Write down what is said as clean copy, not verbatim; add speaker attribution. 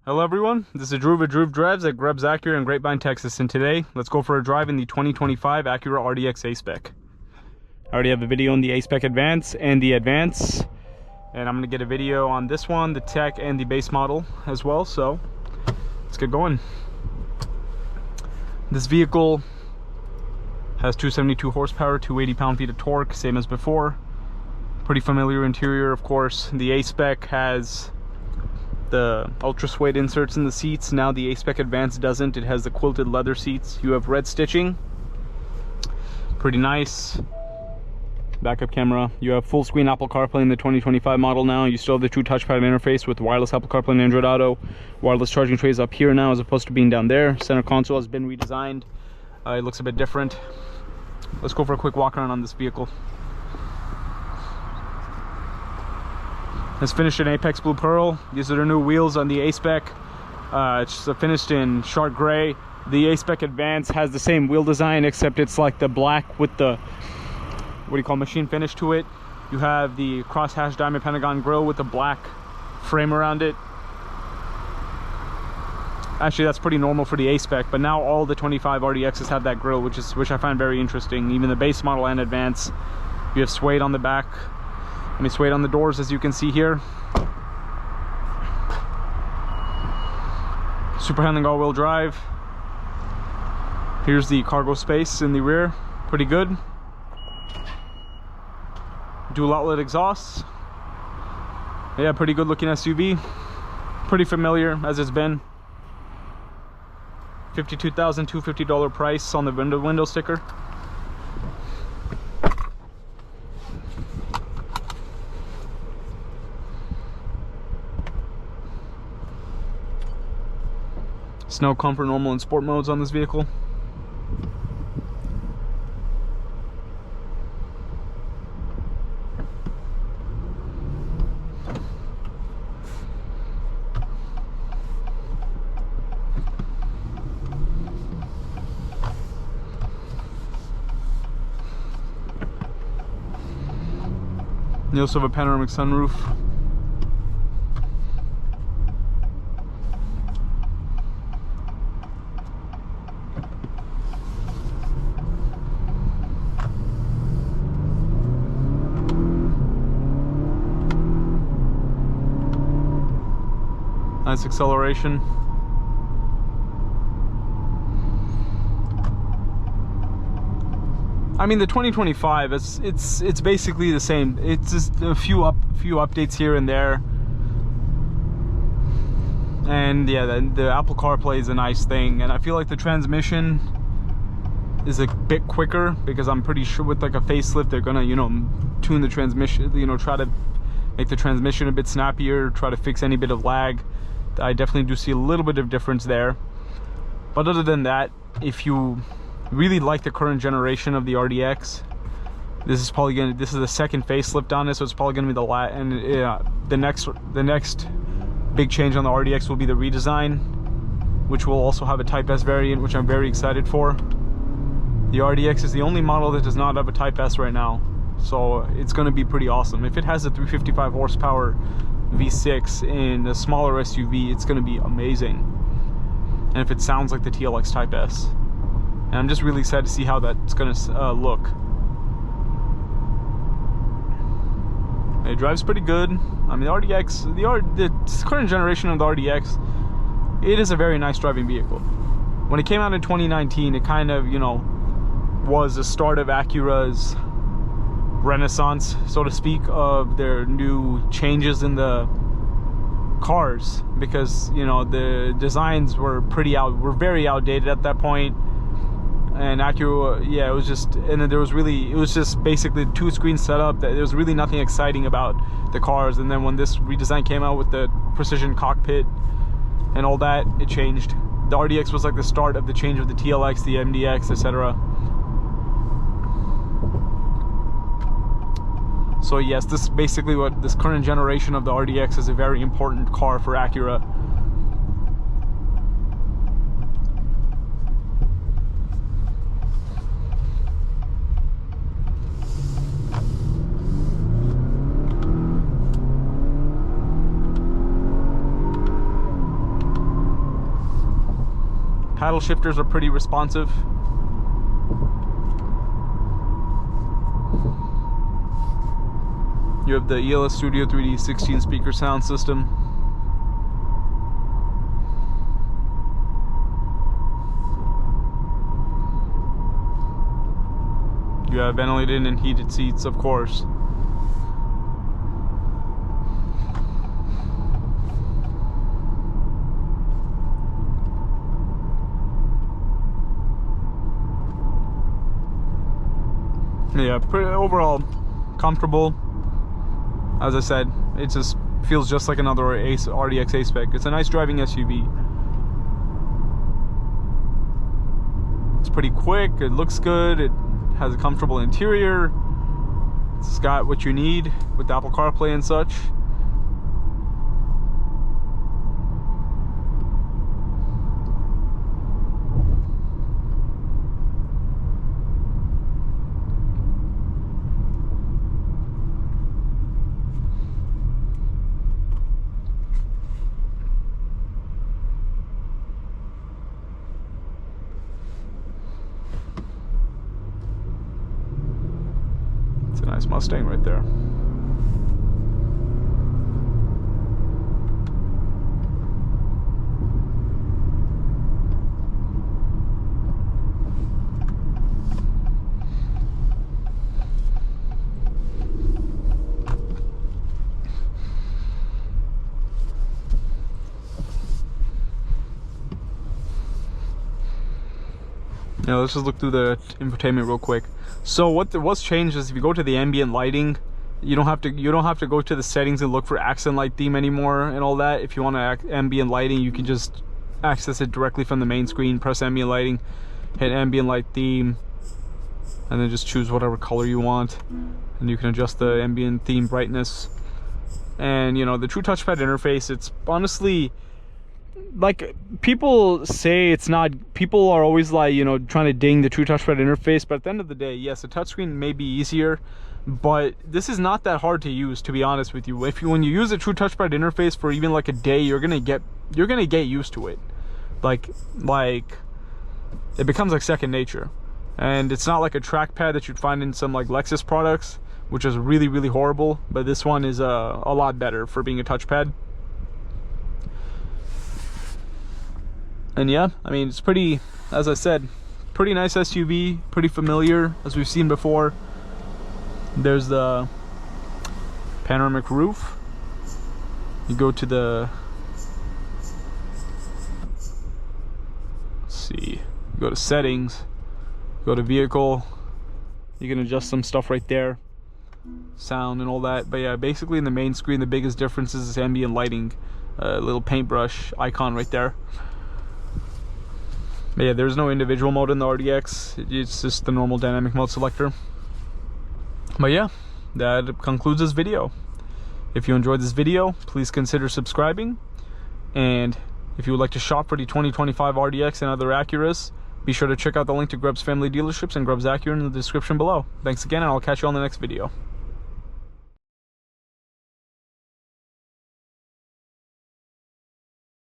Speaker 1: Hello everyone, this is Drew with Drew Drives at Grubbs Acura in Grapevine, Texas, and today let's go for a drive in the 2025 Acura RDX A-Spec. I already have a video on the A-Spec Advance and the Advance, and I'm going to get a video on this one, the Tech, and the base model as well, so let's get going. This vehicle has 272 horsepower, 280 pound-feet of torque, same as before. Pretty familiar interior, of course. The A-Spec has the ultra suede inserts in the seats. Now the A-Spec Advance doesn't. It has the quilted leather seats. You have red stitching, pretty nice. Backup camera. You have full screen Apple CarPlay in the 2025 model now. You still have the true touchpad interface with wireless Apple CarPlay and Android Auto. Wireless charging trays up here now as opposed to being down there. Center console has been redesigned. It looks a bit different. Let's go for a quick walk around on this vehicle. It's finished in Apex Blue Pearl. These are the new wheels on the A-Spec. It's finished in shark gray. The A-Spec Advance has the same wheel design, except it's like the black with the, what do you call, machine finish to it. You have the crosshatch diamond pentagon grille with the black frame around it. Actually, that's pretty normal for the A-Spec, but now all the 25 RDXs have that grille, which I find very interesting. Even the base model and Advance. You have suede on the back. I mean, suede on the doors, as you can see here. Super handling all-wheel drive. Here's the cargo space in the rear, pretty good. Dual outlet exhausts. Yeah, pretty good looking SUV. Pretty familiar as it's been. $52,250 price on the window sticker. Snow, comfort, normal, and sport modes on this vehicle. You also have a panoramic sunroof. Nice acceleration. I mean, the 2025, it's basically the same. It's just a few updates here and there. And yeah, the Apple CarPlay is a nice thing, and I feel like the transmission is a bit quicker, because I'm pretty sure with like a facelift they're gonna, you know, tune the transmission, you know, try to make the transmission a bit snappier, try to fix any bit of lag. I definitely do see a little bit of difference there. But other than that, if you really like the current generation of the RDX, this is the second facelift on it, so it's probably gonna be the next big change on the RDX will be the redesign, which will also have a Type S variant, which I'm very excited for. The RDX is the only model that does not have a Type S right now, so it's gonna be pretty awesome. If it has a 355 horsepower V6 in a smaller SUV, it's going to be amazing. And if it sounds like the TLX Type S, and I'm just really excited to see how that's going to look. It drives pretty good. I mean, the RDX, the current generation of the RDX, it is a very nice driving vehicle. When it came out in 2019, it kind of, you know, was the start of Acura's renaissance, so to speak, of their new changes in the cars, because, you know, the designs were very outdated at that point. And Acura, yeah, it was just, and then it was just basically two screen setup. There was really nothing exciting about the cars. And then when this redesign came out with the precision cockpit and all that, it changed. The RDX was like the start of the change of the TLX, the MDX, etc. So yes, this is basically what this current generation of the RDX is, a very important car for Acura. Paddle shifters are pretty responsive. You have the ELS Studio 3D 16 speaker sound system. You have ventilated and heated seats, of course. Yeah, pretty overall comfortable. As I said, it just feels just like another RDX A-Spec. It's a nice driving SUV. It's pretty quick, it looks good, it has a comfortable interior. It's got what you need with Apple CarPlay and such. It's a nice Mustang right there. Now let's just look through the infotainment real quick. So what's changed is if you go to the ambient lighting, you don't have to go to the settings and look for accent light theme anymore and all that. If you want ambient lighting, you can just access it directly from the main screen. Press ambient lighting, hit ambient light theme, and then just choose whatever color you want, and you can adjust the ambient theme brightness. And you know, the true touchpad interface, it's honestly, like, people say it's not, people are always like, you know, trying to ding the true touchpad interface, but at the end of the day, yes, a touchscreen may be easier, but this is not that hard to use, to be honest with you. When you use a true touchpad interface for even like a day, you're gonna get used to it. Like it becomes like second nature. And it's not like a trackpad that you'd find in some like Lexus products, which is really, really horrible, but this one is a lot better for being a touchpad. And yeah, I mean, it's pretty, as I said, pretty nice SUV, pretty familiar, as we've seen before. There's the panoramic roof. You go to the, let's see, you go to settings, go to vehicle, you can adjust some stuff right there, sound and all that. But yeah, basically in the main screen, the biggest difference is this ambient lighting, little paintbrush icon right there. But yeah, there's no individual mode in the RDX. It's just the normal dynamic mode selector. But yeah, that concludes this video. If you enjoyed this video, please consider subscribing. And if you would like to shop for the 2025 RDX and other Acuras, be sure to check out the link to Grubbs Family Dealerships and Grubbs Acura in the description below. Thanks again, and I'll catch you on the next video.